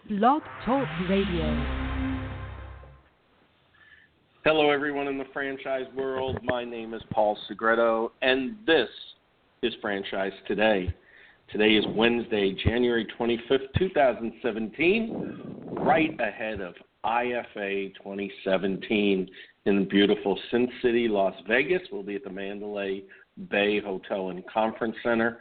Blog Talk Radio. Hello, everyone in the franchise world. My name is Paul Segreto, and this is Franchise Today. Today is Wednesday, January 25th, 2017, right ahead of IFA 2017 in beautiful Sin City, Las Vegas. We'll be at the Mandalay Bay Hotel and Conference Center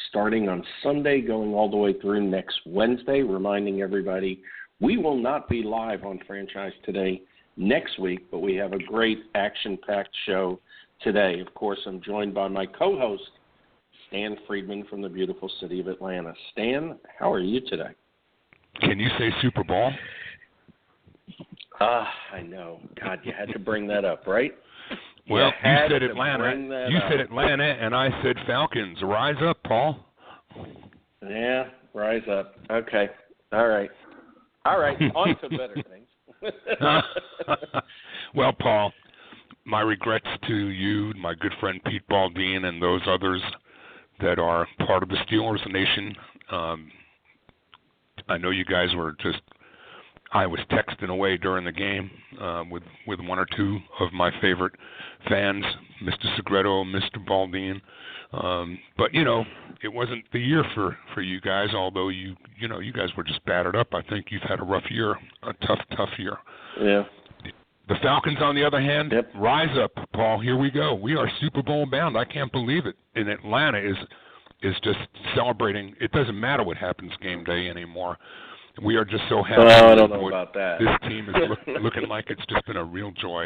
starting on Sunday, going all the way through next Wednesday, reminding everybody we will not be live on Franchise Today next week, but we have a great action-packed show today. Of course, I'm joined by my co-host, Stan Friedman from the beautiful city of Atlanta. Stan, how are you today? Can you say Super Bowl? I know. God, you had to bring that up, right? Well, you said Atlanta. You said Atlanta, and I said Falcons. Rise up, Paul. Yeah, rise up. Okay. All right. On to better things. Well, Paul, my regrets to you, my good friend Pete Baldine, and those others that are part of the Steelers Nation. I know you guys were just. I was texting away during the game with one or two of my favorite fans, Mr. Segreto, Mr. Baldine. But, it wasn't the year for you guys, although you guys were just battered up. I think you've had a rough year, a tough year. Yeah. The Falcons, on the other hand, Rise up, Paul. Here we go. We are Super Bowl bound. I can't believe it. And Atlanta is just celebrating. It doesn't matter what happens game day anymore. We are just so happy. Oh, I don't know about that. This team is looking like it's just been a real joy.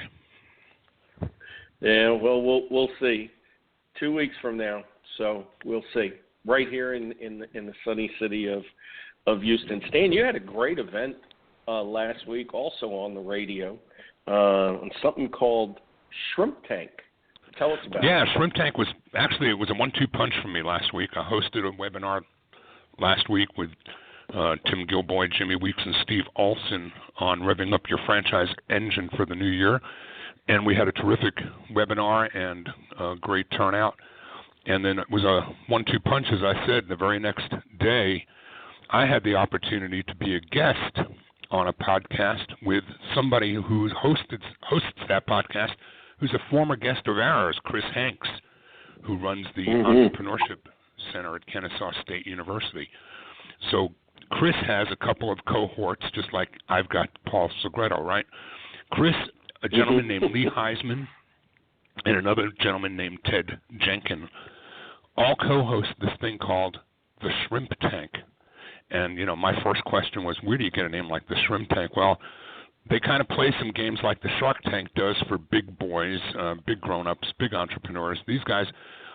Yeah, well, we'll see. 2 weeks from now, so we'll see. Right here in the sunny city of Houston. Stan, you had a great event last week, also on the radio, on something called Shrimp Tank. Tell us about it. Yeah, Shrimp Tank was a 1-2 punch for me last week. I hosted a webinar last week with Tim Gilboy, Jimmy Weeks, and Steve Olson on revving up your franchise engine for the new year. And we had a terrific webinar and a great turnout. And then it was a 1-2 punch, as I said. The very next day, I had the opportunity to be a guest on a podcast with somebody who hosts that podcast, who's a former guest of ours, Chris Hanks, who runs the Entrepreneurship Center at Kennesaw State University. So Chris has a couple of cohorts, just like I've got Paul Segreto, right? Chris, a gentleman named Lee Heisman, and another gentleman named Ted Jenkin, all co-host this thing called the Shrimp Tank. And, my first question was, where do you get a name like the Shrimp Tank? Well, they kind of play some games like the Shark Tank does for big boys, big grown-ups, big entrepreneurs. These guys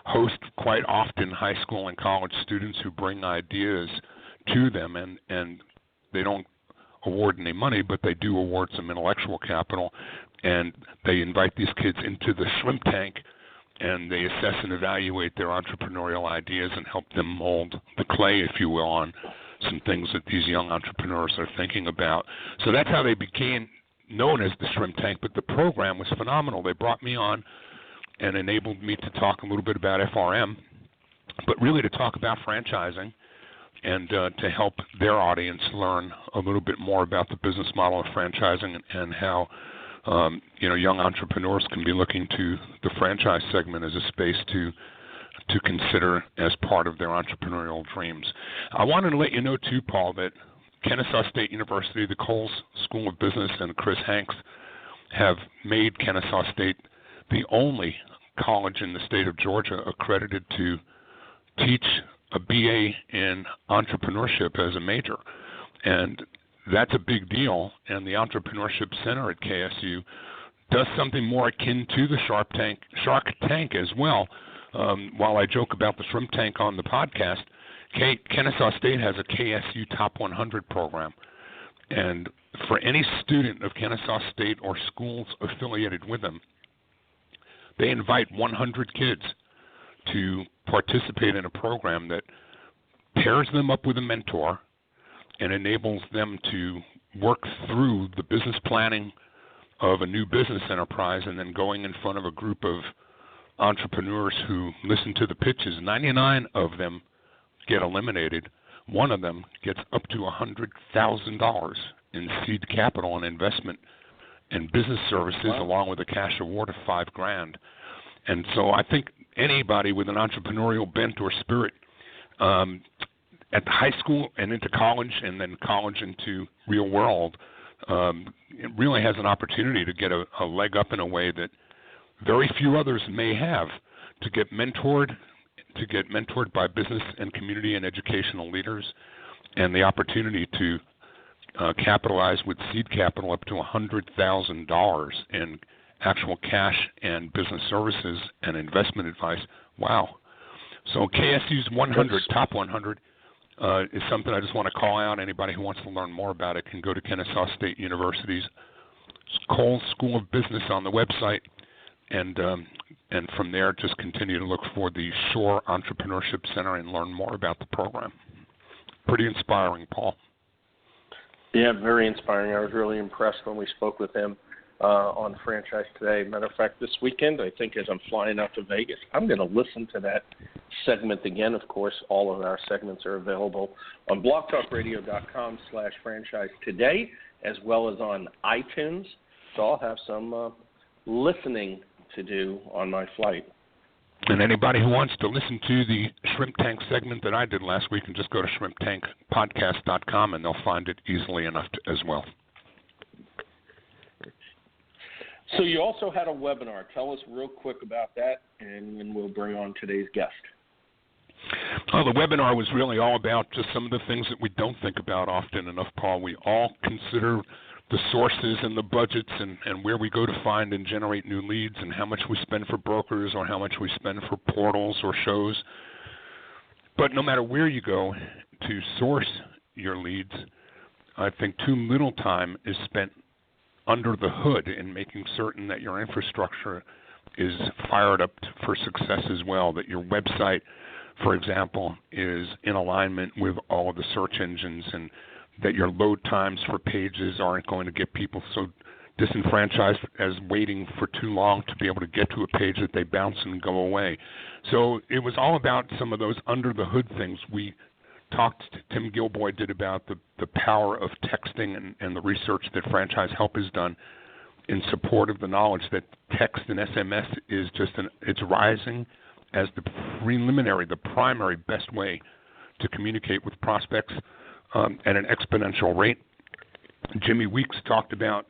host quite often high school and college students who bring ideas to them, and they don't award any money, but they do award some intellectual capital, and they invite these kids into the Shrimp Tank, and they assess and evaluate their entrepreneurial ideas and help them mold the clay, if you will, on some things that these young entrepreneurs are thinking about. So that's how they became known as the Shrimp Tank, but the program was phenomenal. They brought me on and enabled me to talk a little bit about FRM, but really to talk about franchising, and to help their audience learn a little bit more about the business model of franchising and how young entrepreneurs can be looking to the franchise segment as a space to consider as part of their entrepreneurial dreams. I wanted to let you know, too, Paul, that Kennesaw State University, the Coles School of Business, and Chris Hanks have made Kennesaw State the only college in the state of Georgia accredited to teach a BA in entrepreneurship as a major. And that's a big deal. And the Entrepreneurship Center at KSU does something more akin to the Shark Tank as well. While I joke about the Shrimp Tank on the podcast, Kennesaw State has a KSU Top 100 program. And for any student of Kennesaw State or schools affiliated with them, they invite 100 kids to participate in a program that pairs them up with a mentor and enables them to work through the business planning of a new business enterprise and then going in front of a group of entrepreneurs who listen to the pitches. 99 of them get eliminated one of them gets up to $100,000 in seed capital and investment and business services, along with a cash award of $5,000. And so I think anybody with an entrepreneurial bent or spirit at the high school and into college, and then college into real world, it really has an opportunity to get a leg up in a way that very few others may have, to get mentored by business and community and educational leaders, and the opportunity to capitalize with seed capital up to $100,000 in actual cash and business services and investment advice. Wow. So KSU's 100, top 100, is something I just want to call out. Anybody who wants to learn more about it can go to Kennesaw State University's Cole School of Business on the website, and from there just continue to look for the Shore Entrepreneurship Center and learn more about the program. Pretty inspiring, Paul. Yeah, very inspiring. I was really impressed when we spoke with him on Franchise Today. Matter of fact, this weekend, I think as I'm flying out to Vegas, I'm going to listen to that segment again. Of course, all of our segments are available on blogtalkradio.com/franchise today, as well as on iTunes. So I'll have some listening to do on my flight. And anybody who wants to listen to the Shrimp Tank segment that I did last week can just go to shrimptankpodcast.com, and they'll find it easily enough as well. So you also had a webinar. Tell us real quick about that, and then we'll bring on today's guest. Well, the webinar was really all about just some of the things that we don't think about often enough, Paul. We all consider the sources and the budgets and where we go to find and generate new leads, and how much we spend for brokers or how much we spend for portals or shows. But no matter where you go to source your leads, I think too little time is spent under the hood in making certain that your infrastructure is fired up for success as well, that your website, for example, is in alignment with all of the search engines, and that your load times for pages aren't going to get people so disenfranchised as waiting for too long to be able to get to a page that they bounce and go away. So it was all about some of those under-the-hood things. We talked, Tim Gilboy did about the power of texting and the research that Franchise Help has done in support of the knowledge that text and SMS is it's rising as the primary best way to communicate with prospects at an exponential rate. Jimmy Weeks talked about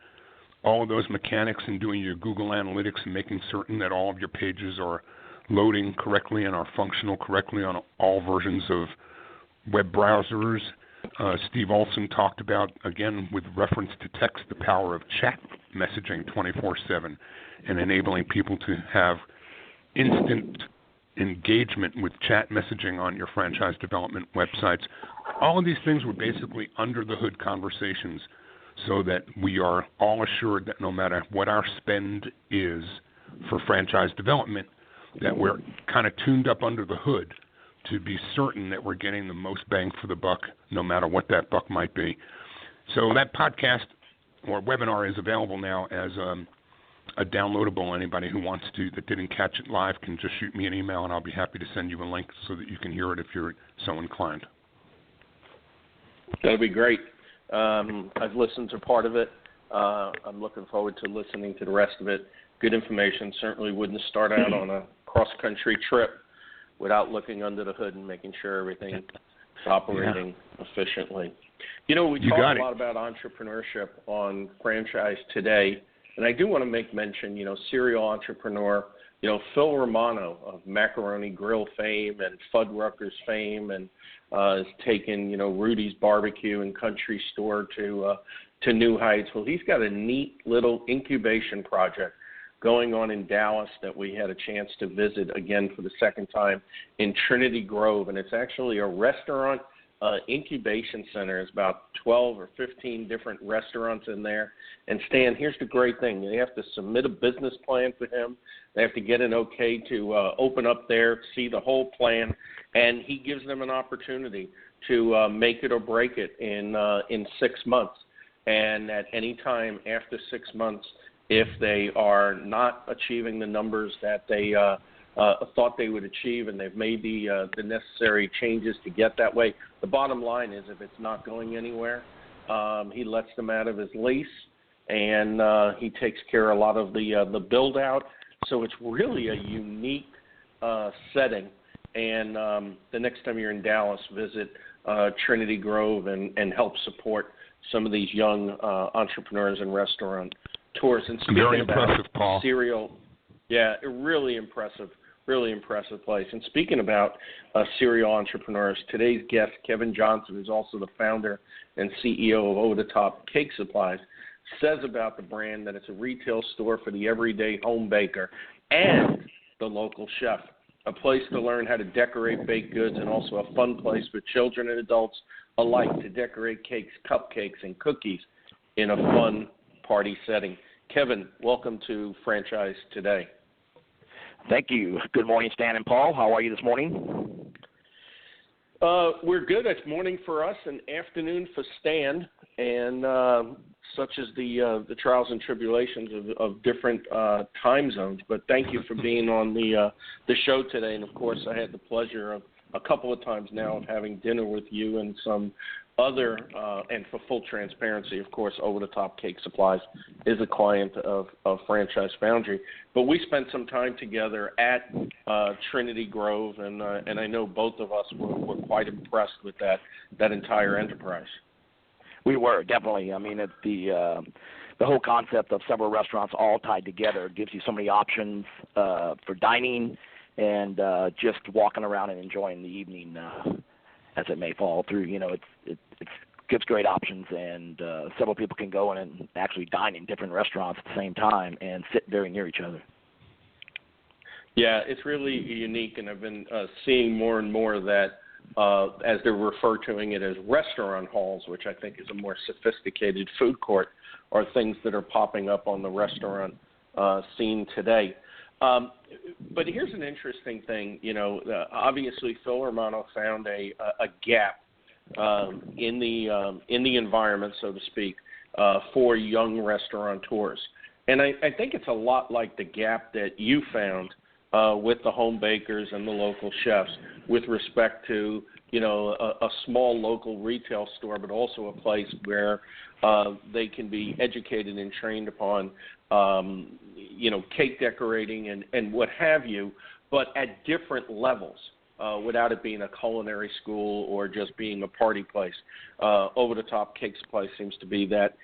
all of those mechanics in doing your Google Analytics and making certain that all of your pages are loading correctly and are functional correctly on all versions of web browsers. Steve Olson talked about, again, with reference to text, the power of chat messaging 24/7 and enabling people to have instant engagement with chat messaging on your franchise development websites. All of these things were basically under-the-hood conversations so that we are all assured that no matter what our spend is for franchise development, that we're kind of tuned up under the hood to be certain that we're getting the most bang for the buck, no matter what that buck might be. So that podcast or webinar is available now as a downloadable. Anybody who wants to that didn't catch it live can just shoot me an email, and I'll be happy to send you a link so that you can hear it if you're so inclined. That'll be great. I've listened to part of it. I'm looking forward to listening to the rest of it. Good information. Certainly wouldn't start out on a cross-country trip without looking under the hood and making sure everything is operating efficiently. You know, we talk a lot about entrepreneurship on Franchise Today, and I do want to make mention, serial entrepreneur, Phil Romano of Macaroni Grill fame and Fuddruckers fame, and has taken, Rudy's Barbecue and Country Store to new heights. Well, he's got a neat little incubation project going on in Dallas that we had a chance to visit again for the second time in Trinity Grove, and it's actually a restaurant incubation center. It's about 12 or 15 different restaurants in there. And Stan, here's the great thing. They have to submit a business plan for him. They have to get an okay to open up there, see the whole plan, and he gives them an opportunity to make it or break it in 6 months. And at any time after 6 months, if they are not achieving the numbers that they thought they would achieve, and they've made the necessary changes to get that way. The bottom line is, if it's not going anywhere, he lets them out of his lease, and he takes care of a lot of the build out. So it's really a unique setting. And the next time you're in Dallas, visit Trinity Grove and help support some of these young entrepreneurs and restaurateurs. And speaking Very about impressive, Paul. cereal, yeah, really impressive place. And speaking about cereal entrepreneurs, today's guest, Kevin Johnson, is also the founder and CEO of Over the Top Cake Supplies, says about the brand that it's a retail store for the everyday home baker and the local chef, a place to learn how to decorate baked goods, and also a fun place for children and adults alike to decorate cakes, cupcakes, and cookies in a fun party setting. Kevin, welcome to Franchise Today. Thank you. Good morning, Stan and Paul. How are you this morning? We're good. It's morning for us and afternoon for Stan, and such as the trials and tribulations of different time zones. But thank you for being on the show today. And, of course, I had the pleasure of a couple of times now of having dinner with you and some other, and for full transparency, of course, Over the Top Cake Supplies is a client of Franchise Foundry. But we spent some time together at Trinity Grove, and I know both of us were quite impressed with that entire enterprise. We were, definitely. I mean, the whole concept of several restaurants all tied together gives you so many options for dining and just walking around and enjoying the evening as it may fall through. You know, it gives great options, and several people can go in and actually dine in different restaurants at the same time and sit very near each other. Yeah, it's really unique, and I've been seeing more and more of that, as they're referring to it as restaurant halls, which I think is a more sophisticated food court, are things that are popping up on the restaurant scene today. But here's an interesting thing. You know, obviously Phil Romano found a gap in the environment, so to speak, for young restaurateurs. And I think it's a lot like the gap that you found with the home bakers and the local chefs with respect to, you know, a small local retail store, but also a place where they can be educated and trained upon, you know, cake decorating and what have you, but at different levels without it being a culinary school or just being a party place. Over the Top Cake Supply seems to be that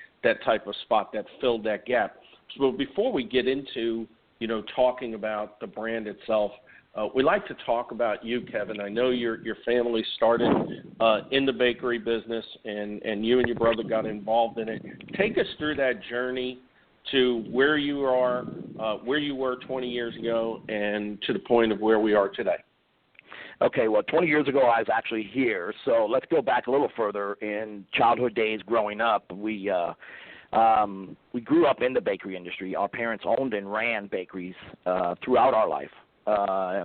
type of spot that filled that gap. So before we get into, you know, talking about the brand itself, we like to talk about you, Kevin. I know your family started in the bakery business, and you and your brother got involved in it. Take us through that journey to where you are, where you were 20 years ago, and to the point of where we are today. Okay, well, 20 years ago I was actually here, so let's go back a little further. In childhood days growing up, we grew up in the bakery industry. Our parents owned and ran bakeries throughout our life,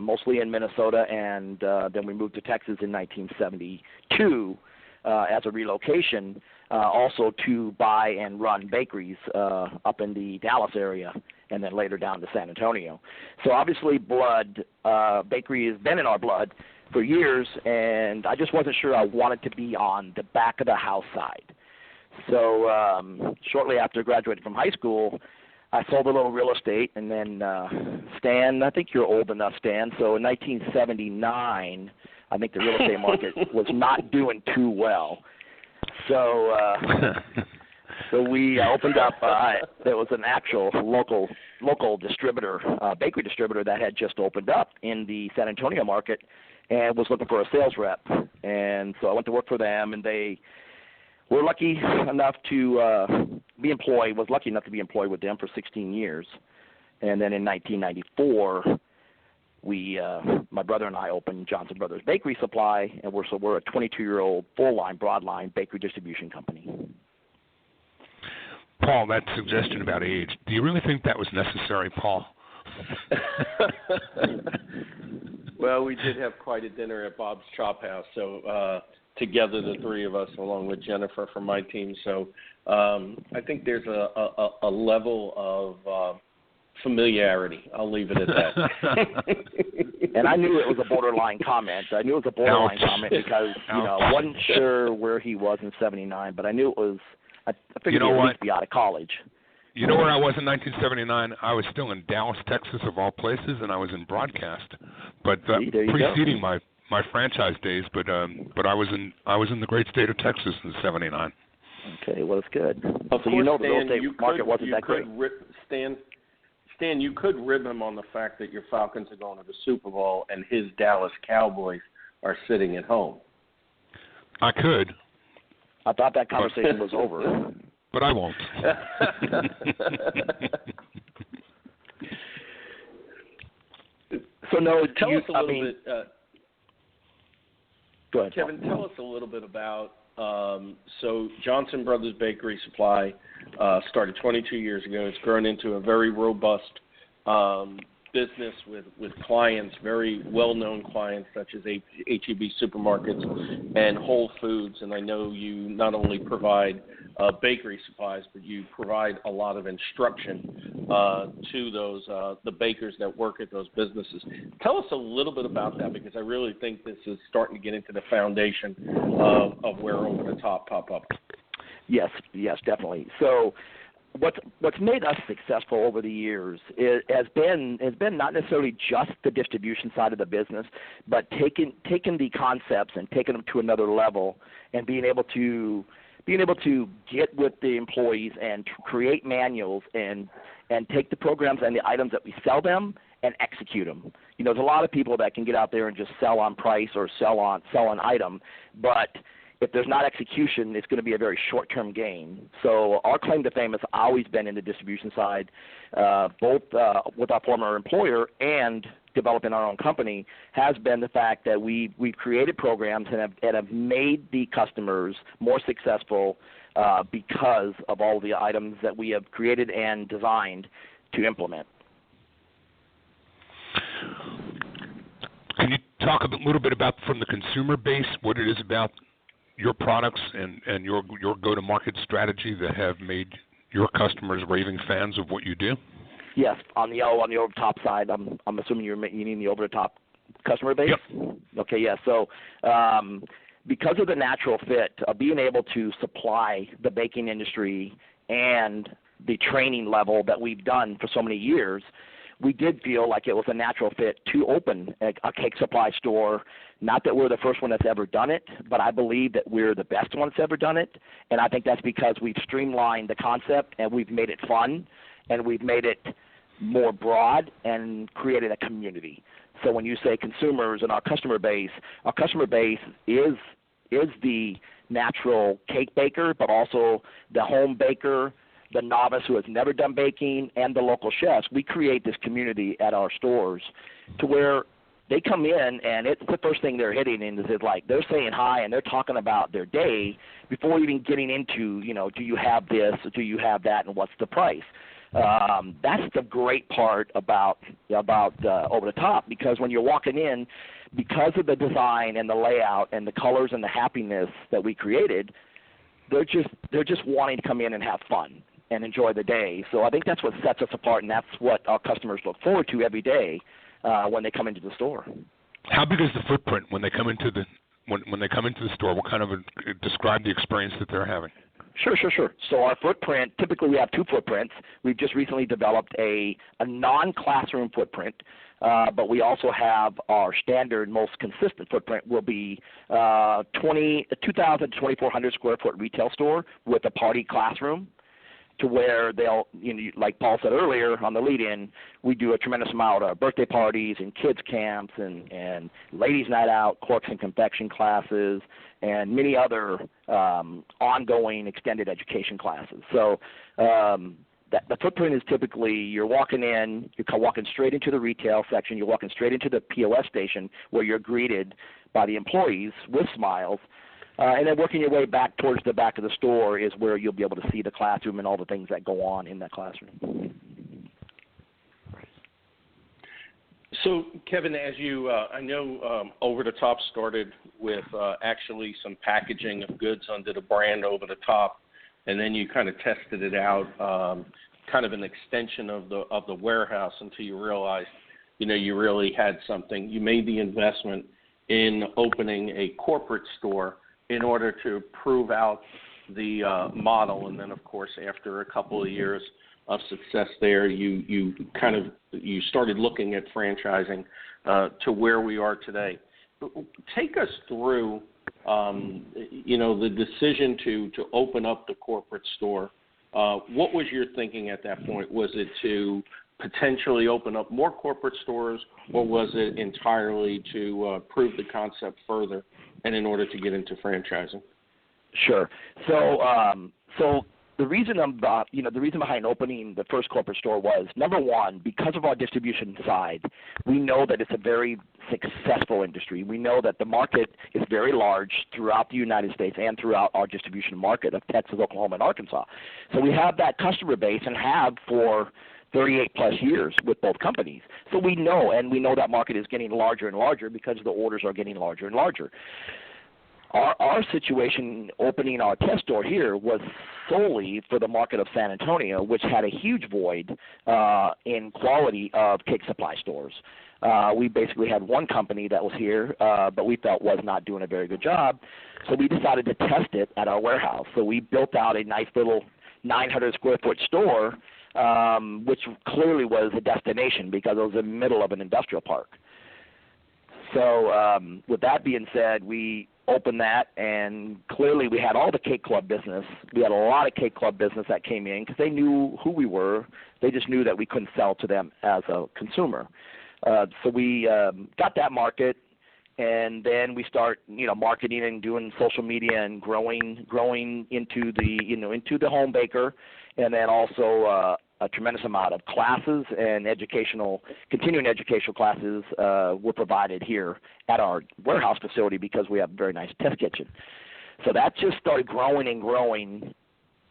mostly in Minnesota, and then we moved to Texas in 1972 as a relocation, also to buy and run bakeries up in the Dallas area, and then later down to San Antonio. So obviously bakery has been in our blood for years, and I just wasn't sure I wanted to be on the back of the house side. So shortly after graduating from high school, I sold a little real estate, and then Stan, I think you're old enough, Stan, so in 1979, I think the real estate market was not doing too well. So we opened up, there was an actual local distributor, bakery distributor that had just opened up in the San Antonio market and was looking for a sales rep. And so I went to work for them, and they were lucky enough to be employed with them for 16 years. And then in 1994, my brother and I opened Johnson Brothers Bakery Supply, and we're a 22-year-old full-line, broad-line bakery distribution company. Paul, that suggestion about age, do you really think that was necessary, Paul? Well, we did have quite a dinner at Bob's Chop House, so together, the three of us, along with Jennifer from my team. So I think there's a level of familiarity. I'll leave it at that. And I knew it was a borderline comment. I knew it was a borderline comment because, I wasn't sure where he was in 79, but I knew it was, I figured he'd at least be out of college. You know where I was in 1979? I was still in Dallas, Texas, of all places, and I was in broadcast. But preceding my franchise days, but I was in the great state of Texas in '79. Okay, well, it's good. Of so course, you know the Stan, real estate market wasn't that great. Stan, you could rib him on the fact that your Falcons are going to the Super Bowl and his Dallas Cowboys are sitting at home. I could. I thought that conversation was over. But I won't. So no, tell us a little bit. Go ahead, Kevin. Tell us a little bit about. So Johnson Brothers Bakery Supply started 22 years ago. It's grown into a very robust business with clients, very well-known clients such as H-E-B supermarkets and Whole Foods. And I know you not only provide bakery supplies, but you provide a lot of instruction to those the bakers that work at those businesses. Tell us a little bit about that, because I really think this is starting to get into the foundation of where Over the Top pop up. Yes, definitely. So what's made us successful over the years has been not necessarily just the distribution side of the business, but taking the concepts and taking them to another level and being able to get with the employees and create manuals and take the programs and the items that we sell them and execute them. There's a lot of people that can get out there and just sell on price or sell an item, but if there's not execution, it's going to be a very short-term gain. So our claim to fame has always been in the distribution side, both with our former employer and developing our own company, has been the fact that we've created programs and have made the customers more successful because of all the items that we have created and designed to implement. Can you talk a little bit about, from the consumer base, what it is about your products and your go-to-market strategy that have made your customers raving fans of what you do? Yes, on the over-the-top side, I'm assuming you mean the over-the-top customer base? Yep. Okay, yeah. So because of the natural fit of being able to supply the baking industry and the training level that we've done for so many years, we did feel like it was a natural fit to open a cake supply store. Not that we're the first one that's ever done it, but I believe that we're the best one that's ever done it. And I think that's because we've streamlined the concept and we've made it fun and we've made it more broad and created a community. So when you say consumers and our customer base is the natural cake baker, but also the home baker, the novice who has never done baking, and the local chefs. We create this community at our stores to where they come in and it's the first thing they're hitting in is like they're saying hi and they're talking about their day before even getting into, do you have this, do you have that, and what's the price? That's the great part about Over the Top, because when you're walking in, because of the design and the layout and the colors and the happiness that we created, they're just wanting to come in and have fun and enjoy the day. So I think that's what sets us apart, and that's what our customers look forward to every day when they come into the store. How big is the footprint when they come into the when they come into the store? What kind of describe the experience that they're having? Sure. So our footprint, typically we have two footprints. We've just recently developed a non-classroom footprint, but we also have our standard, most consistent footprint will be 2,000 to 2,400 square foot retail store with a party classroom, to where they'll, like Paul said earlier on the lead-in, we do a tremendous amount of birthday parties and kids camps and ladies' night out, corks and confection classes, and many other ongoing extended education classes. So the footprint is typically you're walking straight into the retail section, you're walking straight into the POS station where you're greeted by the employees with smiles. And then working your way back towards the back of the store is where you'll be able to see the classroom and all the things that go on in that classroom. So, Kevin, as you, I know Over the Top started with actually some packaging of goods under the brand Over the Top, and then you kind of tested it out kind of an extension of the warehouse until you realized, you really had something. You made the investment in opening a corporate store in order to prove out the model, and then of course after a couple of years of success there, you started looking at franchising to where we are today. Take us through the decision to open up the corporate store. What was your thinking at that point? Was it to potentially open up more corporate stores, or was it entirely to prove the concept further and in order to get into franchising? Sure. So the reason the reason behind opening the first corporate store was, number one, because of our distribution side, we know that it's a very successful industry. We know that the market is very large throughout the United States and throughout our distribution market of Texas, Oklahoma, and Arkansas. So we have that customer base and have for 38 plus years with both companies. So we know that market is getting larger and larger because the orders are getting larger and larger. Our situation opening our test store here was solely for the market of San Antonio, which had a huge void in quality of cake supply stores. We basically had one company that was here, but we felt was not doing a very good job, so we decided to test it at our warehouse. So we built out a nice little 900-square-foot store, which clearly was a destination because it was in the middle of an industrial park. So with that being said, we opened that, and clearly we had all the cake club business. We had a lot of cake club business that came in because they knew who we were. They just knew that we couldn't sell to them as a consumer. So we got that market, and then we start, marketing and doing social media and growing into the home baker, and then also a tremendous amount of classes and continuing educational classes were provided here at our warehouse facility because we have a very nice test kitchen. So that just started growing and growing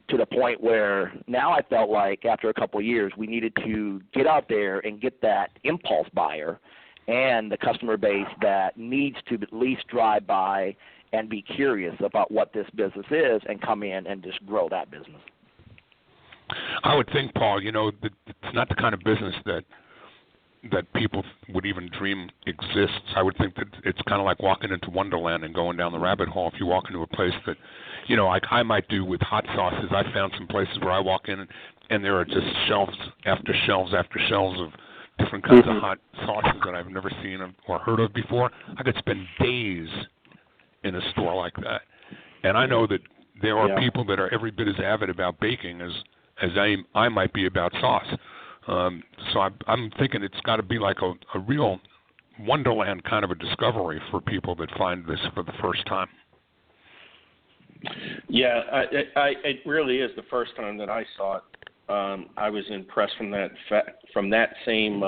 to the point where now I felt like after a couple of years we needed to get out there and get that impulse buyer and the customer base that needs to at least drive by and be curious about what this business is and come in and just grow that business. I would think, Paul, that it's not the kind of business that people would even dream exists. I would think that it's kind of like walking into Wonderland and going down the rabbit hole. If you walk into a place that, like I might do with hot sauces, I found some places where I walk in and there are just shelves after shelves after shelves of different kinds of hot sauces that I've never seen or heard of before. I could spend days in a store like that. And I know that there are people that are every bit as avid about baking as I might be about sauce. So I'm thinking it's got to be like a real Wonderland kind of a discovery for people that find this for the first time. Yeah, it really is the first time that I saw it. I was impressed from that same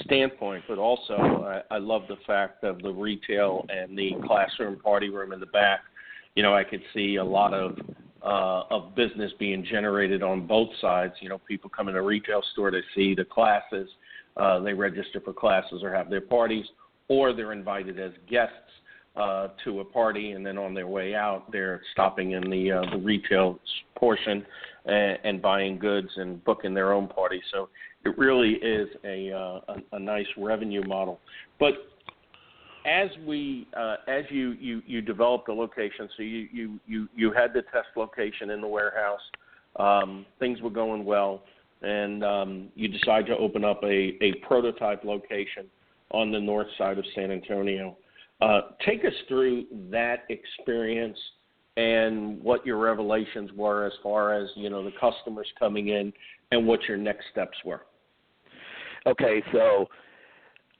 standpoint, but also I love the fact of the retail and the classroom party room in the back. I could see a lot of business being generated on both sides. People come in a retail store to see the classes, they register for classes or have their parties, or they're invited as guests to a party, and then on their way out, they're stopping in the retail portion and buying goods and booking their own party. So it really is a nice revenue model. But as you developed the location, so you had the test location in the warehouse, things were going well, and you decided to open up a prototype location on the north side of San Antonio. Take us through that experience and what your revelations were as far as the customers coming in and what your next steps were. Okay, so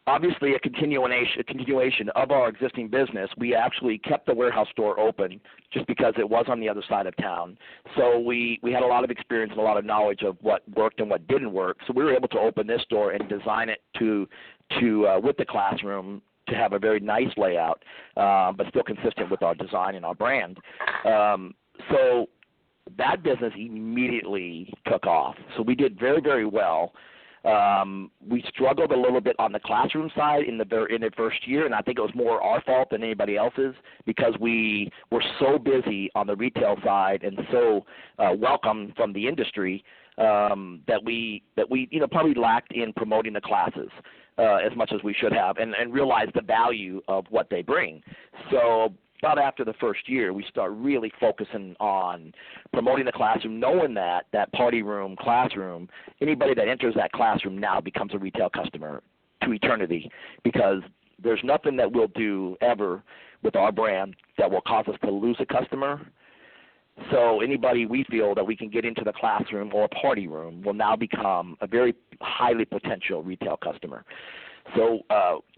obviously a continuation of our existing business. We actually kept the warehouse store open just because it was on the other side of town. So we had a lot of experience and a lot of knowledge of what worked and what didn't work. So we were able to open this store and design it to with the classroom to have a very nice layout, but still consistent with our design and our brand. So that business immediately took off. So we did very, very well. We struggled a little bit on the classroom side in the first year, and I think it was more our fault than anybody else's because we were so busy on the retail side and so welcome from the industry that we probably lacked in promoting the classes as much as we should have, and realized the value of what they bring. So about after the first year, we start really focusing on promoting the classroom, knowing that party room, classroom, anybody that enters that classroom now becomes a retail customer to eternity, because there's nothing that we'll do ever with our brand that will cause us to lose a customer. So anybody we feel that we can get into the classroom or party room will now become a very highly potential retail customer. So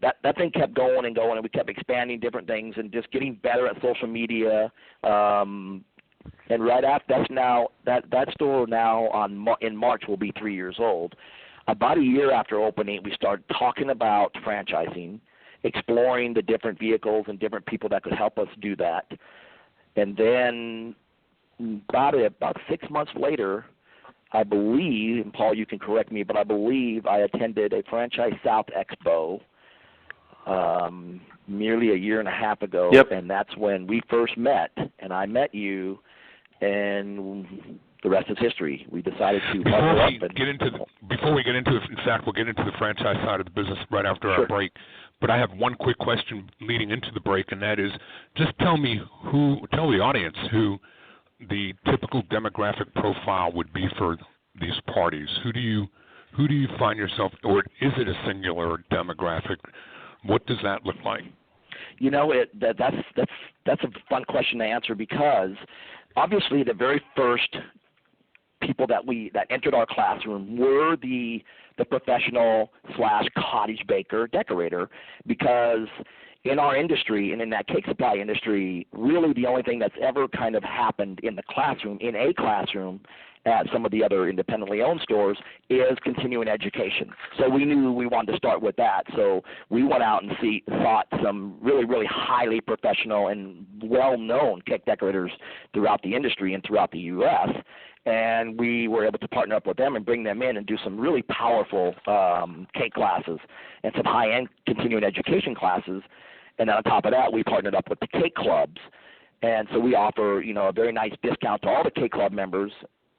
that thing kept going and going, and we kept expanding different things and just getting better at social media. And right after that store now in March will be 3 years old. About a year after opening, we started talking about franchising, exploring the different vehicles and different people that could help us do that. And then about 6 months later, I believe, and Paul, you can correct me, but I believe I attended a Franchise South Expo nearly a year and a half ago, yep. And that's when we first met, and I met you, and the rest is history. We decided to partner up. Before we get into it, in fact, we'll get into the franchise side of the business right after Sure. our break. But I have one quick question leading into the break, and that is, just tell the audience who the typical demographic profile would be for these parties. Who do you find yourself, or is it a singular demographic? What does that look like? That's a fun question to answer, because obviously the very first people that entered our classroom were the professional / cottage baker decorator, because in our industry and in that cake supply industry, really the only thing that's ever kind of happened in a classroom at some of the other independently owned stores is continuing education. So we knew we wanted to start with that. So we went out and sought some really, really highly professional and well-known cake decorators throughout the industry and throughout the U.S., and we were able to partner up with them and bring them in and do some really powerful cake classes and some high-end continuing education classes. And then on top of that, we partnered up with the cake clubs. And so we offer, a very nice discount to all the cake club members,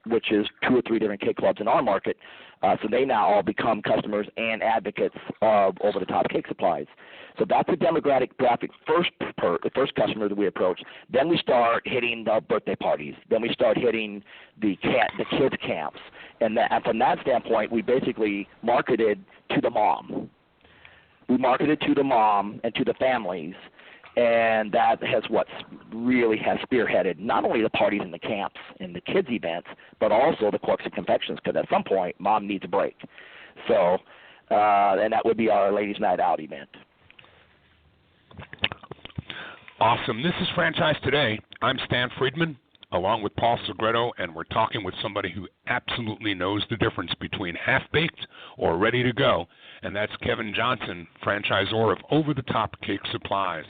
which is 2 or 3 different cake clubs in our market. So they now all become customers and advocates of over-the-top cake supplies. So that's the demographic the first customer that we approach. Then we start hitting the birthday parties. Then we start hitting the kids camps. And from that standpoint, we basically marketed to the mom. We marketed to the mom and to the families, and that has spearheaded not only the parties and the camps and the kids events, but also the corks and confections, because at some point, mom needs a break. So, and that would be our Ladies' Night Out event. Awesome. This is Franchise Today. I'm Stan Friedman, along with Paul Segreto, and we're talking with somebody who absolutely knows the difference between half-baked or ready to go, and that's Kevin Johnson, franchisor of Over the Top Cake Supplies.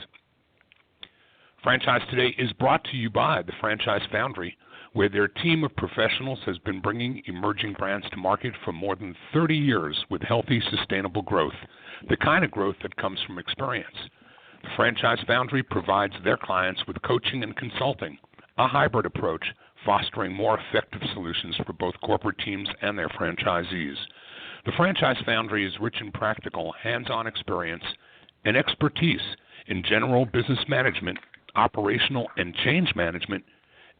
Franchise Today is brought to you by the Franchise Foundry, where their team of professionals has been bringing emerging brands to market for more than 30 years with healthy, sustainable growth, the kind of growth that comes from experience. The Franchise Foundry provides their clients with coaching and consulting, a hybrid approach, fostering more effective solutions for both corporate teams and their franchisees. The Franchise Foundry is rich in practical, hands-on experience and expertise in general business management, operational and change management,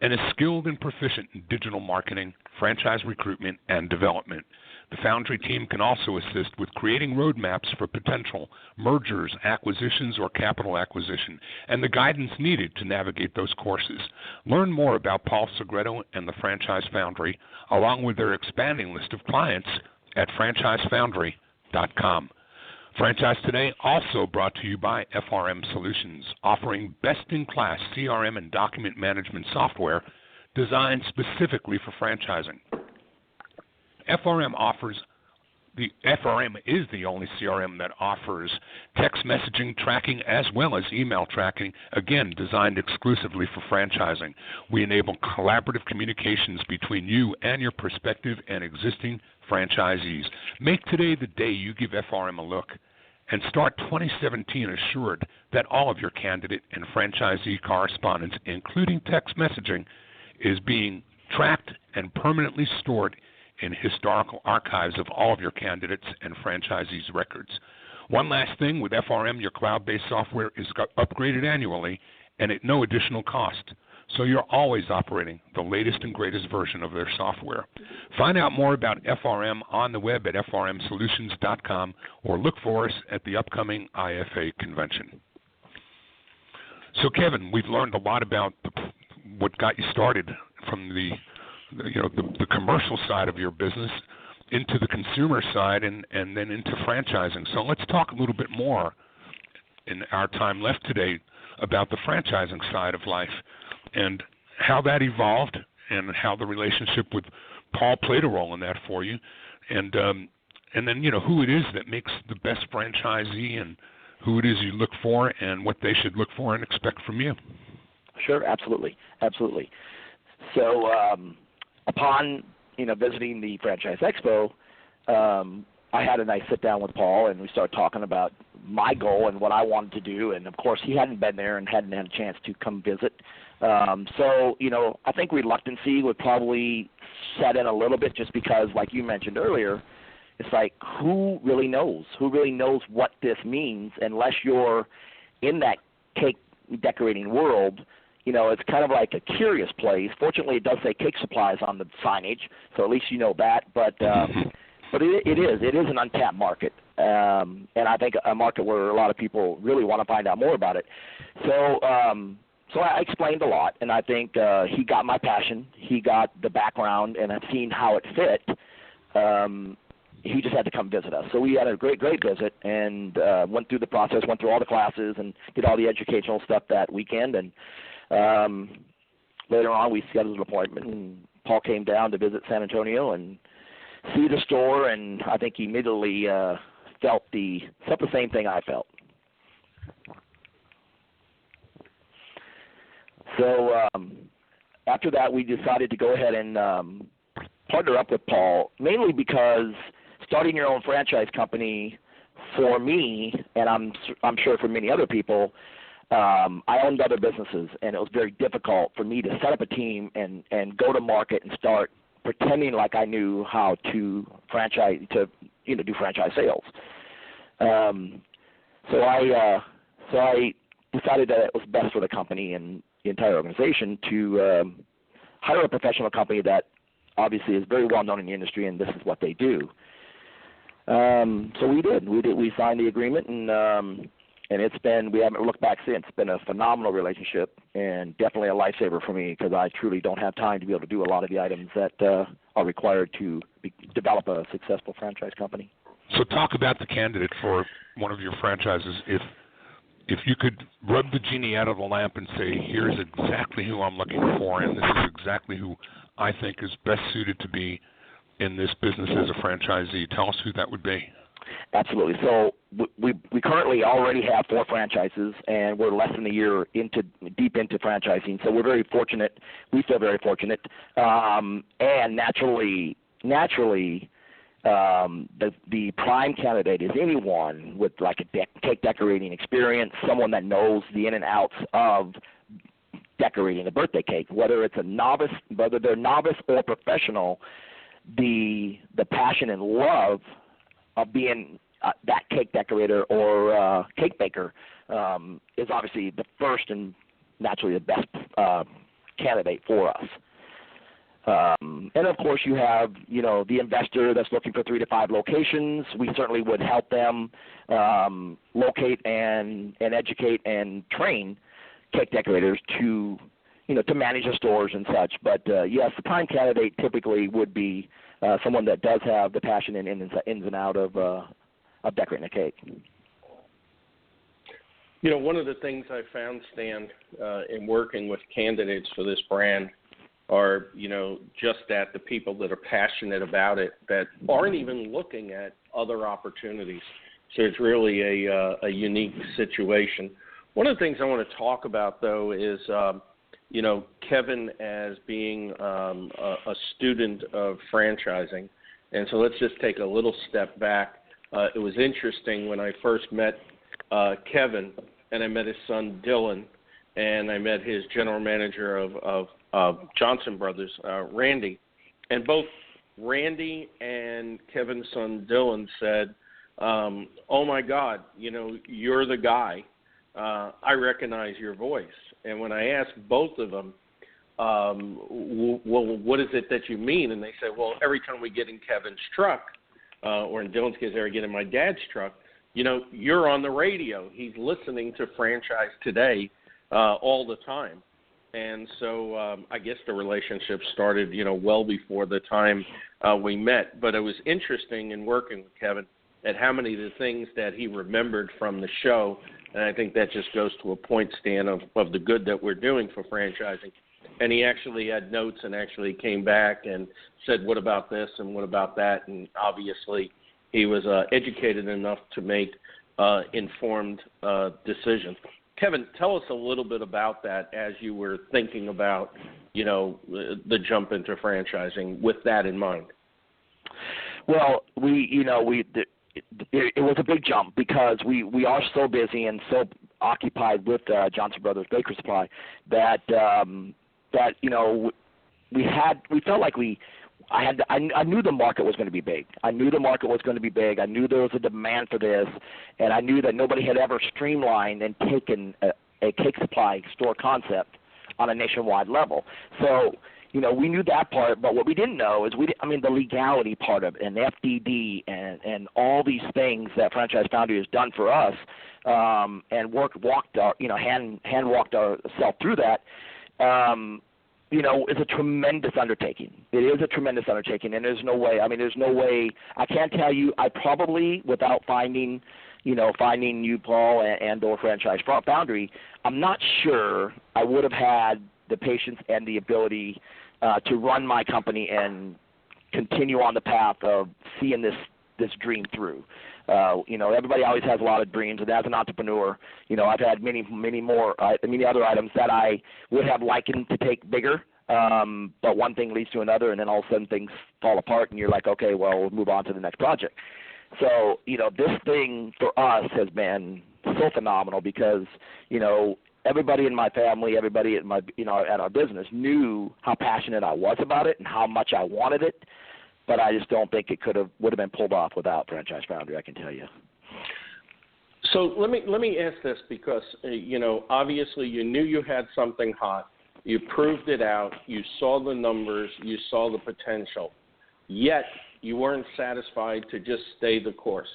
and is skilled and proficient in digital marketing, franchise recruitment, and development. The Foundry team can also assist with creating roadmaps for potential mergers, acquisitions, or capital acquisition, and the guidance needed to navigate those courses. Learn more about Paul Segreto and the Franchise Foundry, along with their expanding list of clients, at franchisefoundry.com. Franchise Today also brought to you by FRM Solutions, offering best-in-class CRM and document management software designed specifically for franchising. FRM is the only CRM that offers text messaging tracking as well as email tracking, again, designed exclusively for franchising. We enable collaborative communications between you and your prospective and existing franchisees. Make today the day you give FRM a look, and start 2017 assured that all of your candidate and franchisee correspondence, including text messaging, is being tracked and permanently stored and historical archives of all of your candidates and franchisees' records. One last thing, with FRM, your cloud-based software is upgraded annually and at no additional cost. So you're always operating the latest and greatest version of their software. Find out more about FRM on the web at frmsolutions.com or look for us at the upcoming IFA convention. So, Kevin, we've learned a lot about what got you started from the commercial side of your business into the consumer side and then into franchising. So let's talk a little bit more in our time left today about the franchising side of life and how that evolved and how the relationship with Paul played a role in that for you, and then who it is that makes the best franchisee and who it is you look for and what they should look for and expect from you. Sure, absolutely. So upon visiting the Franchise Expo, I had a nice sit down with Paul, and we started talking about my goal and what I wanted to do. And of course, he hadn't been there and hadn't had a chance to come visit. So I think reluctancy would probably set in a little bit, just because, like you mentioned earlier, it's like, who really knows? Who really knows what this means unless you're in that cake decorating world? It's kind of like a curious place. Fortunately, it does say cake supplies on the signage, so at least you know that. But it is an untapped market, and I think a market where a lot of people really want to find out more about it. So I explained a lot, and I think he got my passion. He got the background, and I've seen how it fit. He just had to come visit us. So we had a great visit and went through the process, went through all the classes, and did all the educational stuff that weekend. And later on, we scheduled an appointment, and Paul came down to visit San Antonio and see the store, and I think he immediately felt the same thing I felt. So after that, we decided to go ahead and partner up with Paul, mainly because starting your own franchise company, for me, and I'm sure for many other people, I owned other businesses, and it was very difficult for me to set up a team and go to market and start pretending like I knew how to franchise, do franchise sales. So I decided that it was best for the company and the entire organization to hire a professional company that obviously is very well known in the industry, and this is what they do. So we did. We signed the agreement, and we haven't looked back since. It's been a phenomenal relationship and definitely a lifesaver for me, because I truly don't have time to be able to do a lot of the items that are required to develop a successful franchise company. So talk about the candidate for one of your franchises. If you could rub the genie out of the lamp and say, here's exactly who I'm looking for, and this is exactly who I think is best suited to be in this business as a franchisee, tell us who that would be. Absolutely. So we currently already have 4 franchises, and we're less than a year deep into franchising. So we're very fortunate. We feel very fortunate, and naturally, the prime candidate is anyone with like a cake decorating experience, someone that knows the in and outs of decorating a birthday cake, whether they're novice or professional. The passion and love of being that cake decorator or cake baker is obviously the first and naturally the best candidate for us. And of course, you have the investor that's looking for 3 to 5 locations. We certainly would help them locate and educate and train cake decorators to manage the stores and such. But yes, the prime candidate typically would be someone that does have the passion and ins and out of decorating a cake. One of the things I found, Stan, in working with candidates for this brand are, just that the people that are passionate about it that aren't even looking at other opportunities. So it's really a unique situation. One of the things I want to talk about, though, is, Kevin as being a student of franchising. And so let's just take a little step back. It was interesting when I first met Kevin, and I met his son Dylan, and I met his general manager of Johnson Brothers, Randy, and both Randy and Kevin's son Dylan said, "Oh my God, you're the guy. I recognize your voice." And when I asked both of them, well, what is it that you mean? And they said, well, every time we get in Kevin's truck, or in Dylan's case, I get in my dad's truck, you're on the radio. He's listening to Franchise Today all the time. And so I guess the relationship started, well before the time we met. But it was interesting in working with Kevin at how many of the things that he remembered from the show. And I think that just goes to a point, Stan, of the good that we're doing for franchising. And he actually had notes and actually came back and said, what about this and what about that? And obviously he was educated enough to make informed decisions. Kevin, tell us a little bit about that as you were thinking about, the jump into franchising with that in mind. Well, it was a big jump because we are so busy and so occupied with Johnson Brothers Baker Supply that we felt like I knew the market was going to be big. I knew the market was going to be big. I knew there was a demand for this, and I knew that nobody had ever streamlined and taken a cake supply store concept on a nationwide level. So, we knew that part, but what we didn't know is the legality part of it, and FDD and all these things that Franchise Foundry has done for us, and hand walked ourselves through that. It's a tremendous undertaking. It is a tremendous undertaking, and there's no way. I can't tell you. I probably, without finding you, Paul, and or Franchise Foundry, I'm not sure I would have had the patience and the ability to run my company and continue on the path of seeing this dream through. Everybody always has a lot of dreams, and as an entrepreneur, I've had many other items that I would have likened to take bigger, but one thing leads to another, and then all of a sudden things fall apart, and you're like, okay, well, we'll move on to the next project. So, this thing for us has been so phenomenal because, everybody in my family, everybody at my, at our business knew how passionate I was about it and how much I wanted it. But I just don't think it would have been pulled off without Franchise Foundry, I can tell you. So let me ask this because, obviously you knew you had something hot. You proved it out. You saw the numbers. You saw the potential. Yet you weren't satisfied to just stay the course.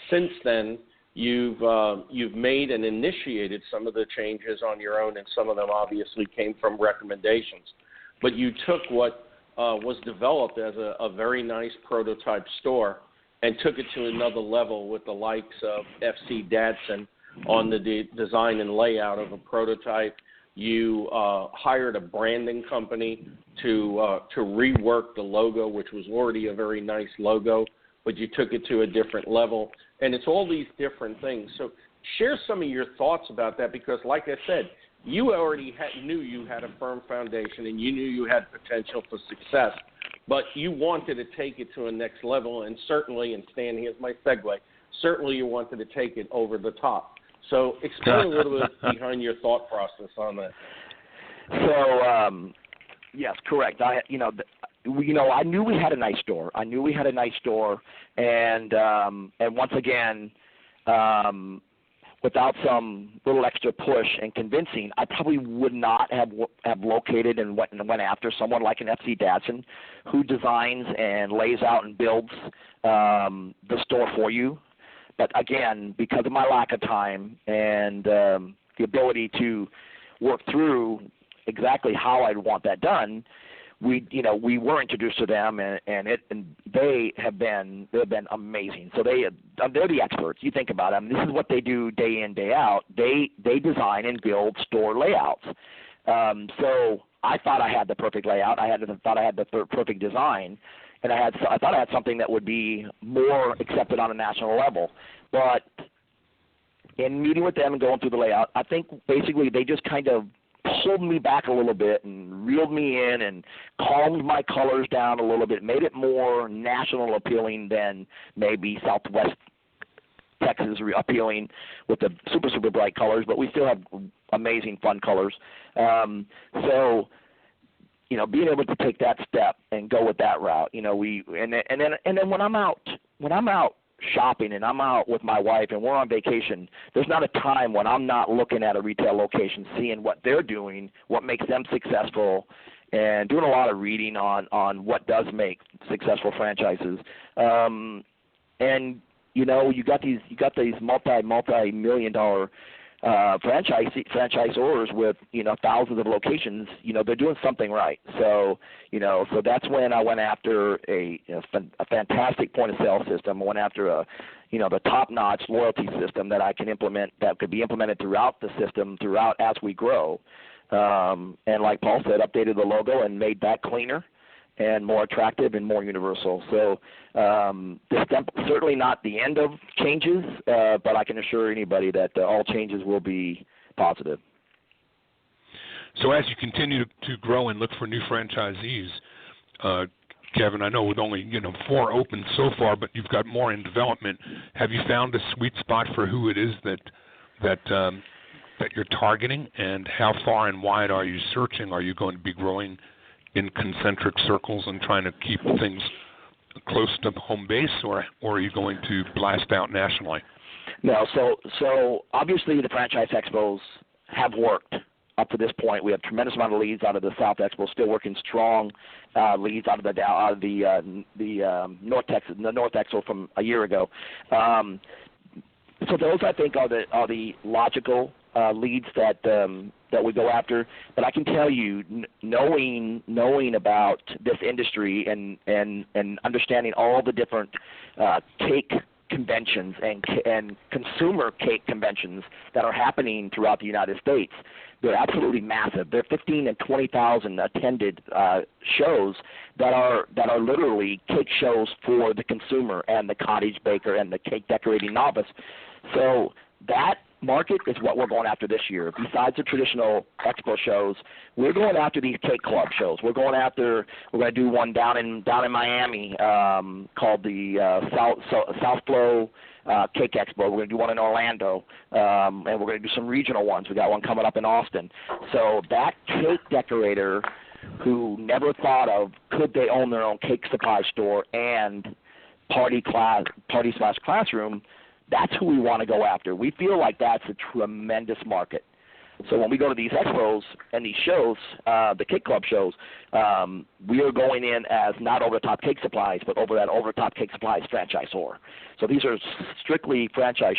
Since then, you've made and initiated some of the changes on your own, and some of them obviously came from recommendations. But you took what was developed as a very nice prototype store and took it to another level with the likes of FC Datsun on the design and layout of a prototype. You hired a branding company to rework the logo, which was already a very nice logo, but you took it to a different level. And it's all these different things. So share some of your thoughts about that because, like I said, you already knew you had a firm foundation and you knew you had potential for success, but you wanted to take it to a next level, and certainly, and Stan, here's my segue, certainly you wanted to take it over the top. So explain a little bit behind your thought process on that. So, yes, correct. I knew we had a nice store. And once again, without some little extra push and convincing, I probably would not have located and went after someone like an FC Datsun who designs and lays out and builds the store for you. But again, because of my lack of time and the ability to work through exactly how I'd want that done, we were introduced to them, and they've been amazing. So they're the experts. You think about them. This is what they do day in, day out. They design and build store layouts. So I thought I had the perfect layout. I thought I had the perfect design, and I thought I had something that would be more accepted on a national level. But in meeting with them and going through the layout, I think basically they just kind of pulled me back a little bit and reeled me in and calmed my colors down a little bit, made it more national appealing than maybe Southwest Texas appealing with the super, super bright colors, but we still have amazing fun colors. So, being able to take that step and go with that route. You know, and then when I'm out shopping and I'm out with my wife and we're on vacation, there's not a time when I'm not looking at a retail location, seeing what they're doing, what makes them successful, and doing a lot of reading on what does make successful franchises. And you know, you got these multi-million-dollar franchisors with, you know, thousands of locations. You know, they're doing something right. So, you know, so that's when I went after a fantastic point-of-sale system. I went after the top-notch loyalty system that I can implement, that could be implemented throughout the system, as we grow. And like Paul said, updated the logo and made that cleaner and more attractive and more universal. So certainly not the end of changes, but I can assure anybody that all changes will be positive. So as you continue to grow and look for new franchisees, Kevin, I know with only 4 open so far, but you've got more in development. Have you found a sweet spot for who it is that you're targeting, and how far and wide are you searching? Are you going to be growing in concentric circles and trying to keep things close to home base, or are you going to blast out nationally? No, so obviously the franchise expos have worked up to this point. We have a tremendous amount of leads out of the South Expo, still working strong leads out of the North Texas, the North Expo from a year ago. So those, I think, are the logical leads that we go after. But I can tell you, knowing about this industry and understanding all the different cake conventions and consumer cake conventions that are happening throughout the United States, they're absolutely massive. They're 15,000 and 20,000 attended shows that are literally cake shows for the consumer and the cottage baker and the cake decorating novice. So that market is what we're going after this year. Besides the traditional expo shows, we're going after these cake club shows. We're going to do one down in Miami called the South Flow Cake Expo. We're going to do one in Orlando, and we're going to do some regional ones. We got one coming up in Austin. So that cake decorator who never thought of could they own their own cake supply store and party/classroom, that's who we want to go after. We feel like that's a tremendous market. So when we go to these expos and these shows, the cake club shows, we are going in as not over-the-top cake supplies, but over-the-top cake supplies franchisor. So these are strictly franchise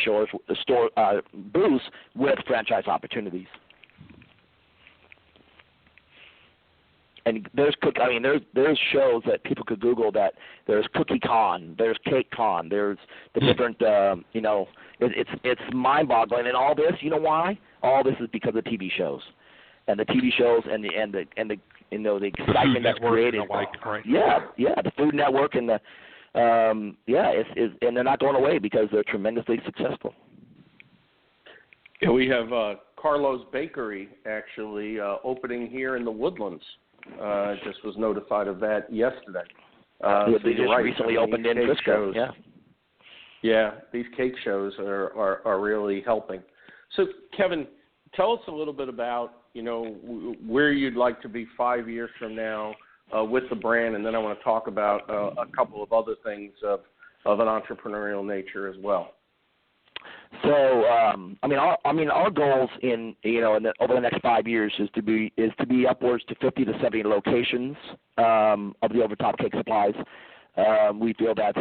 booths with franchise opportunities. And there's shows that people could Google that there's Cookie Con, there's Cake Con, there's the different, it's mind-boggling. And all this, you know why? All this is because of TV shows, and the TV shows and the excitement that's created. Right? Yeah, the Food Network and the and they're not going away because they're tremendously successful. Yeah, we have Carlo's Bakery actually opening here in the Woodlands. Just was notified of that yesterday. They just recently opened in Frisco. Yeah, these cake shows are really helping. So, Kevin, tell us a little bit about where you'd like to be 5 years from now with the brand, and then I want to talk about a couple of other things of an entrepreneurial nature as well. So, our goals over the next 5 years is to be upwards to 50 to 70 locations of the Overtop Cake Supplies. We feel that's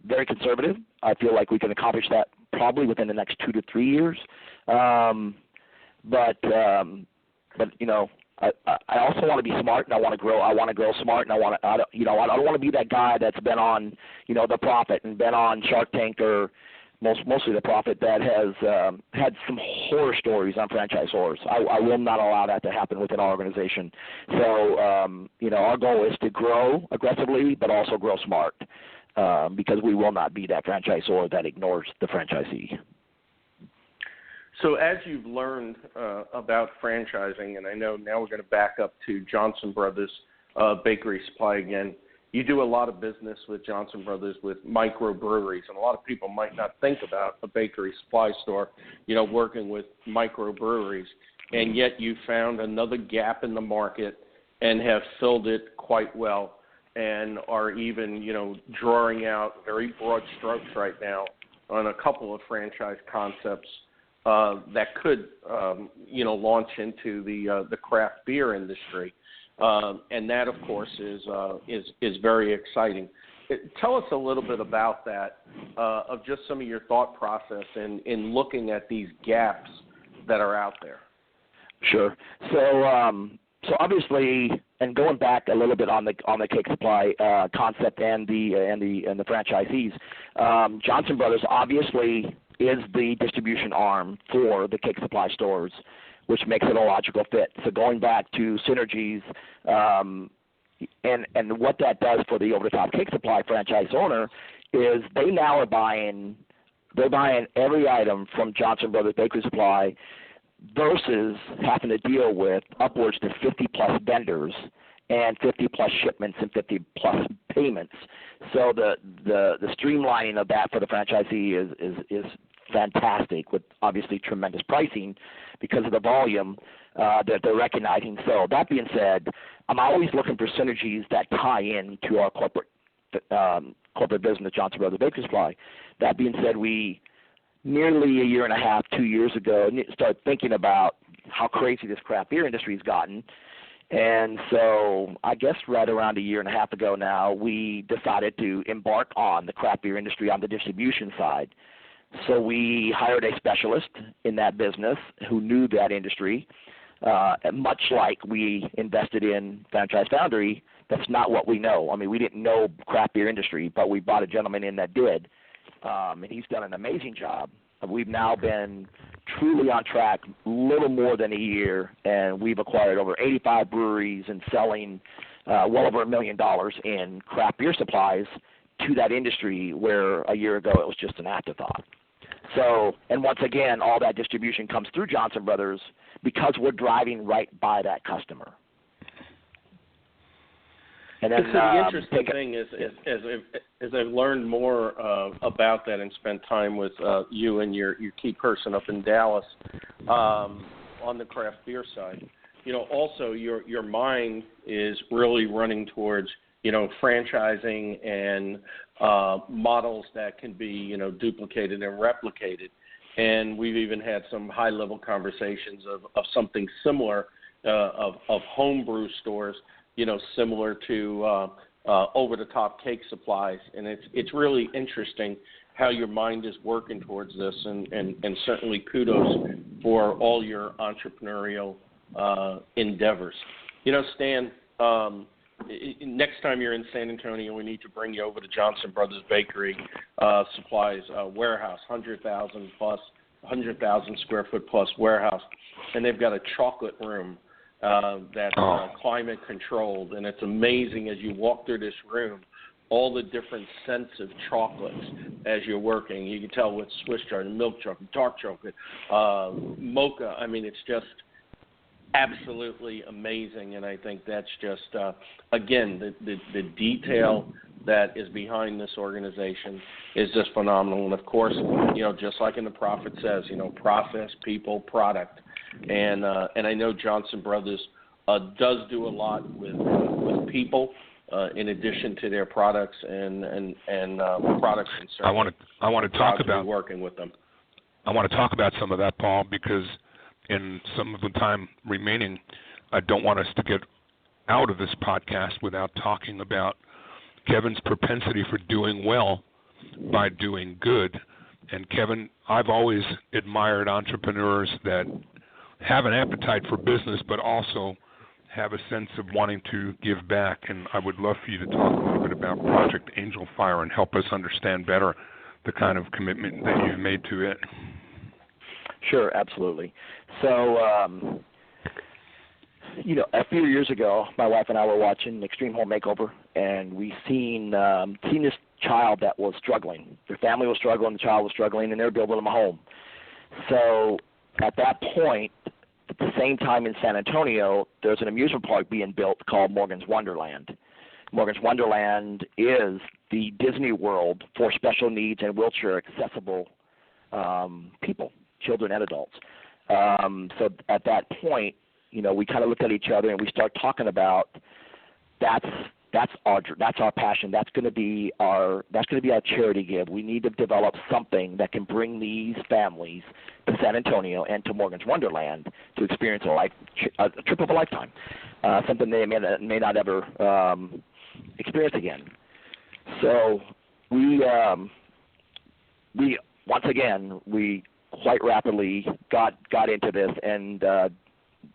very conservative. I feel like we can accomplish that probably within the next 2 to 3 years. But I also want to be smart, and I want to grow. I want to grow smart, and I don't want to be that guy that's been on The Profit and been on Shark Tank or mostly The Profit that has had some horror stories on franchisors. I will not allow that to happen within our organization. So, our goal is to grow aggressively, but also grow smart, because we will not be that franchisor that ignores the franchisee. So as you've learned about franchising, and I know now we're going to back up to Johnson Brothers Bakery Supply again, you do a lot of business with Johnson Brothers with microbreweries, and a lot of people might not think about a bakery supply store, working with microbreweries, and yet you found another gap in the market and have filled it quite well. and are even, drawing out very broad strokes right now on a couple of franchise concepts that could, launch into the craft beer industry, and that, of course, is very exciting. Tell us a little bit about that, of just some of your thought process in looking at these gaps that are out there. Sure. So obviously, and going back a little bit on the cake supply concept and the franchisees, Johnson Brothers obviously is the distribution arm for the cake supply stores, which makes it a logical fit. So going back to synergies, and what that does for the over-the-top cake supply franchise owner is they now are buying every item from Johnson Brothers Bakery Supply versus having to deal with upwards to 50-plus vendors and 50-plus shipments and 50-plus payments. So the streamlining of that for the franchisee is fantastic, with obviously tremendous pricing because of the volume that they're recognizing. So that being said, I'm always looking for synergies that tie in to our corporate business, Johnson Brothers Bakery Supply. That being said, we nearly a year and a half, 2 years ago, started thinking about how crazy this craft beer industry has gotten. And so I guess right around a year and a half ago now, we decided to embark on the craft beer industry on the distribution side. So we hired a specialist in that business who knew that industry. Much like we invested in Franchise Foundry, that's not what we know. I mean, we didn't know craft beer industry, but we brought a gentleman in that did. And he's done an amazing job. We've now been truly on track little more than a year, and we've acquired over 85 breweries and selling well over $1 million in craft beer supplies to that industry, where a year ago it was just an afterthought. So, and once again, all that distribution comes through Johnson Brothers because we're driving right by that customer. And then, so the interesting thing is, as I've learned more about that and spent time with you and your key person up in Dallas on the craft beer side, also your mind is really running towards, franchising and models that can be, duplicated and replicated. And we've even had some high-level conversations of something similar, of homebrew stores, similar to over-the-top cake supplies. And it's really interesting how your mind is working towards this, and certainly kudos for all your entrepreneurial endeavors. Stan, next time you're in San Antonio, we need to bring you over to Johnson Brothers Bakery Supplies warehouse, 100,000 square foot plus warehouse, and they've got a chocolate room that's climate controlled, and it's amazing as you walk through this room, all the different scents of chocolates as you're working. You can tell with Swiss chard, milk chocolate, dark chocolate, mocha. I mean, it's just absolutely amazing, and I think that's just, again, the detail that is behind this organization is just phenomenal. And, of course, just like in the Prophet says, process, people, product. And I know Johnson Brothers does do a lot with people in addition to their products and products and services. I want to talk about working with them. I want to talk about some of that, Paul, because in some of the time remaining, I don't want us to get out of this podcast without talking about Kevin's propensity for doing well by doing good. And Kevin, I've always admired entrepreneurs that have an appetite for business, but also have a sense of wanting to give back. And I would love for you to talk a little bit about Project Angel Fire and help us understand better the kind of commitment that you've made to it. Sure, absolutely. So, a few years ago, my wife and I were watching Extreme Home Makeover, and we seen this child that was struggling. Their family was struggling, the child was struggling, and they were building them a home. So at that point, at the same time in San Antonio, there's an amusement park being built called Morgan's Wonderland. Morgan's Wonderland is the Disney World for special needs and wheelchair accessible people, children and adults. So at that point, we kind of looked at each other and we start talking about that's That's our passion. That's going to be our charity give. We need to develop something that can bring these families to San Antonio and to Morgan's Wonderland to experience a trip of a lifetime, something they may not ever experience again. So we once again quite rapidly got into this and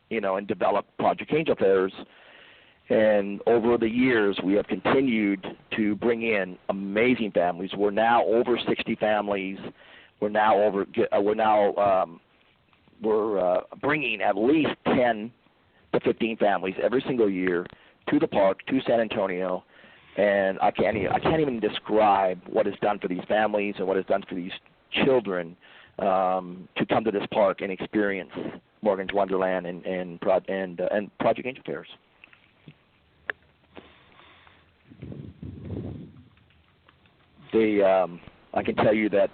and developed Project Angel Fairs. And over the years, we have continued to bring in amazing families. We're now over 60 families. We're bringing at least 10 to 15 families every single year to the park, to San Antonio. And I can't even describe what it's done for these families and what it's done for these children to come to this park and experience Morgan's Wonderland and Project Angel Fairs. I can tell you that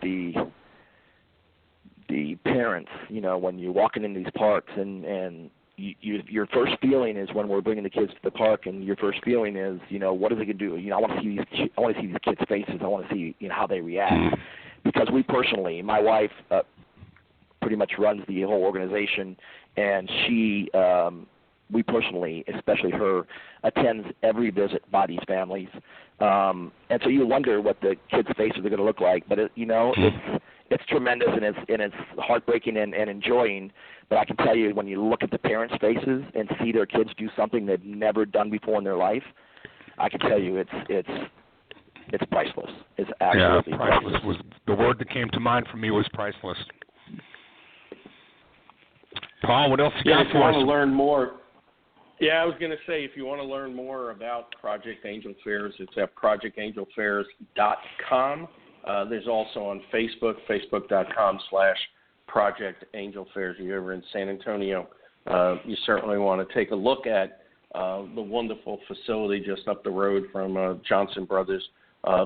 the parents, when you're walking in these parks and your first feeling is when we're bringing the kids to the park, and your first feeling is, what are they going to do? I want to see these kids' faces. I want to see how they react, because we personally, my wife pretty much runs the whole organization, and we personally, especially her, attends every visit by these families. And so you wonder what the kids' faces are going to look like. But, it's tremendous, and it's heartbreaking and enjoying. But I can tell you, when you look at the parents' faces and see their kids do something they've never done before in their life, I can tell you it's priceless. It's absolutely priceless. Was the word that came to mind for me was priceless. Paul, what else you got if for you us? want to learn more, I was going to say, if you want to learn more about Project Angel Fairs, it's at projectangelfairs.com. There's also on Facebook, facebook.com/Project Angel Fairs. If you're ever in San Antonio, you certainly want to take a look at the wonderful facility just up the road from Johnson Brothers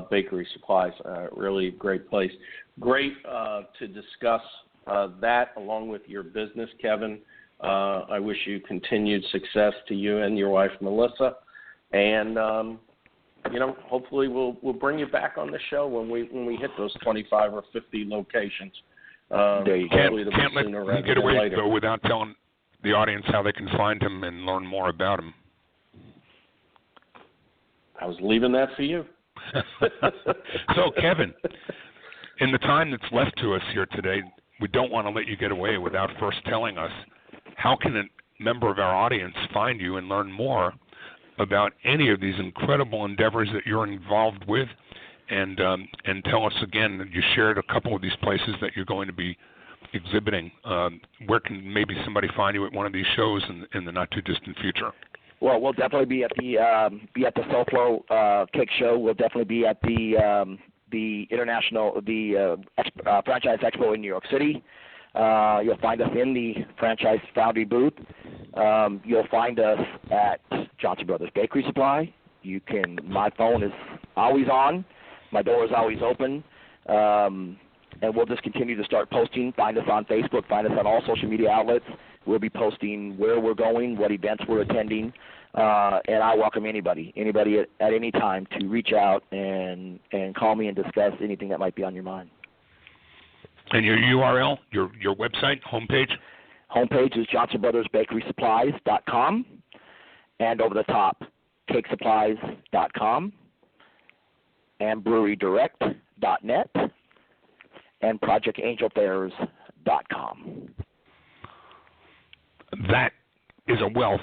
Bakery Supplies. Really great place. Great to discuss that along with your business, Kevin. I wish you continued success to you and your wife, Melissa. And, hopefully we'll bring you back on the show when we hit those 25 or 50 locations. There you can't let him get away, though, without telling the audience how they can find him and learn more about him. I was leaving that for you. So, Kevin, in the time that's left to us here today, we don't want to let you get away without first telling us, how can a member of our audience find you and learn more about any of these incredible endeavors that you're involved with? And tell us again, that you shared a couple of these places that you're going to be exhibiting. Where can maybe somebody find you at one of these shows in the not-too-distant future? Well, we'll definitely be at the SoFlo Cake Show. We'll definitely be at the Franchise Expo in New York City. You'll find us in the Franchise Foundry booth. You'll find us at Johnson Brothers Bakery Supply. My phone is always on. My door is always open. And we'll just continue to start posting. Find us on Facebook. Find us on all social media outlets. We'll be posting where we're going, what events we're attending. And I welcome anybody at any time to reach out and call me and discuss anything that might be on your mind. And your URL, your website, homepage? Homepage is johnsonbrothersbakerysupplies.com, and over the top, cakesupplies.com, and brewerydirect.net, and projectangelfairs.com. That is a wealth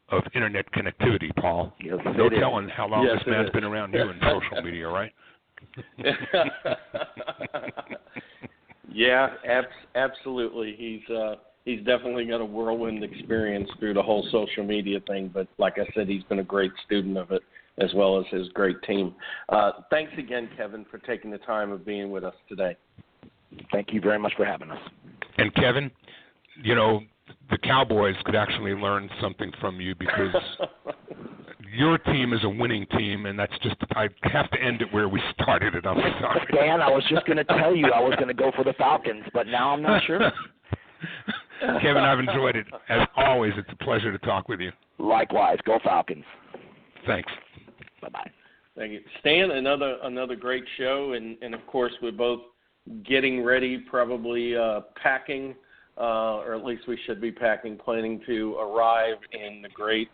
of internet connectivity, Paul. Yes, no telling how long yes, this man's been around you in social media, right? Yeah, absolutely. He's definitely got a whirlwind experience through the whole social media thing, but like I said, he's been a great student of it, as well as his great team. Thanks again, Kevin, for taking the time of being with us today. Thank you very much for having us. And Kevin, the Cowboys could actually learn something from you, because your team is a winning team, and that's just, I have to end it where we started it. I'm sorry. Dan, I was just going to tell you I was going to go for the Falcons, but now I'm not sure. Kevin, I've enjoyed it. As always, it's a pleasure to talk with you. Likewise. Go Falcons. Thanks. Bye-bye. Thank you. Stan, another great show, and of course we're both getting ready, probably packing, or at least we should be packing, planning to arrive in the great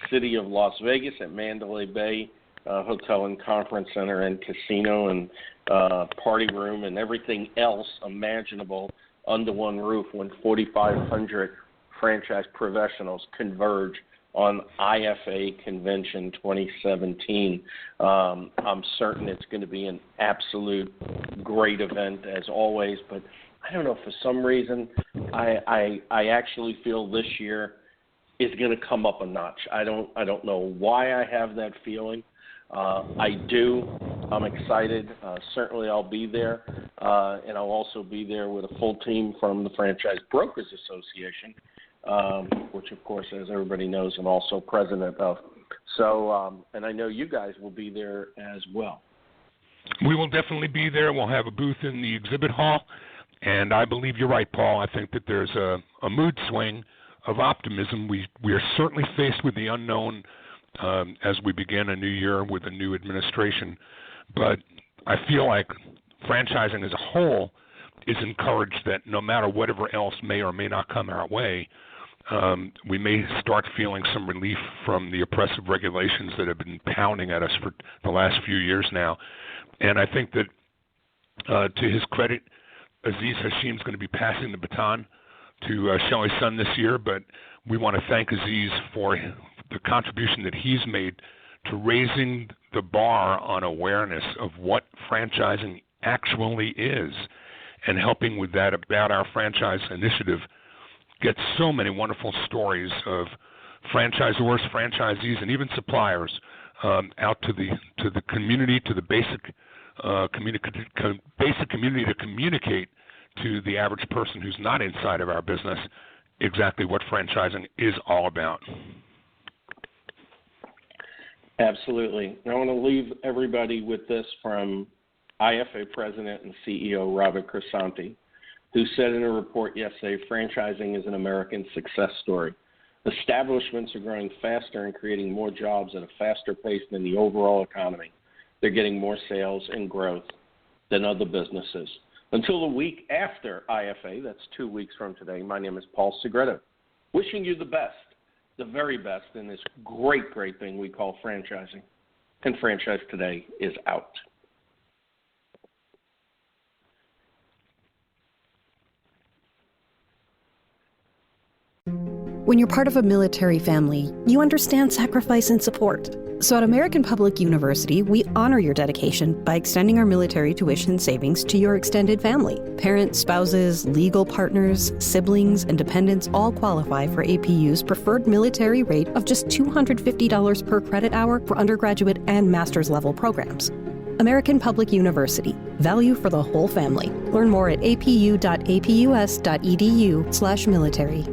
city of Las Vegas at Mandalay Bay Hotel and Conference Center and Casino and party room and everything else imaginable under one roof when 4,500 franchise professionals converge on IFA Convention 2017. I'm certain it's going to be an absolute great event as always, but I don't know, for some reason I actually feel this year is going to come up a notch. I don't know why I have that feeling. I do. I'm excited. Certainly I'll be there, and I'll also be there with a full team from the Franchise Brokers Association, which, of course, as everybody knows, I'm also president of. So, and I know you guys will be there as well. We will definitely be there. We'll have a booth in the exhibit hall, and I believe you're right, Paul. I think that there's a mood swing of optimism. We are certainly faced with the unknown as we begin a new year with a new administration, but I feel like franchising as a whole is encouraged that no matter whatever else may or may not come our way, we may start feeling some relief from the oppressive regulations that have been pounding at us for the last few years now. And I think that, to his credit, Aziz Hashim's going to be passing the baton to Shelly's son this year, but we want to thank Aziz for the contribution that he's made to raising the bar on awareness of what franchising actually is and helping with that About Our Franchise initiative get so many wonderful stories of franchisors, franchisees, and even suppliers out to the community, to the basic community to communicate to the average person who's not inside of our business exactly what franchising is all about. Absolutely. I want to leave everybody with this from IFA President and CEO Robert Crisanti, who said in a report yesterday, franchising is an American success story. Establishments are growing faster and creating more jobs at a faster pace than the overall economy. They're getting more sales and growth than other businesses. Until the week after IFA, that's 2 weeks from today, my name is Paul Segreto, wishing you the best, the very best in this great, great thing we call franchising. And Franchise Today is out. When you're part of a military family, you understand sacrifice and support. So at American Public University, we honor your dedication by extending our military tuition savings to your extended family. Parents, spouses, legal partners, siblings, and dependents all qualify for APU's preferred military rate of just $250 per credit hour for undergraduate and master's level programs. American Public University. Value for the whole family. Learn more at apu.apus.edu/military.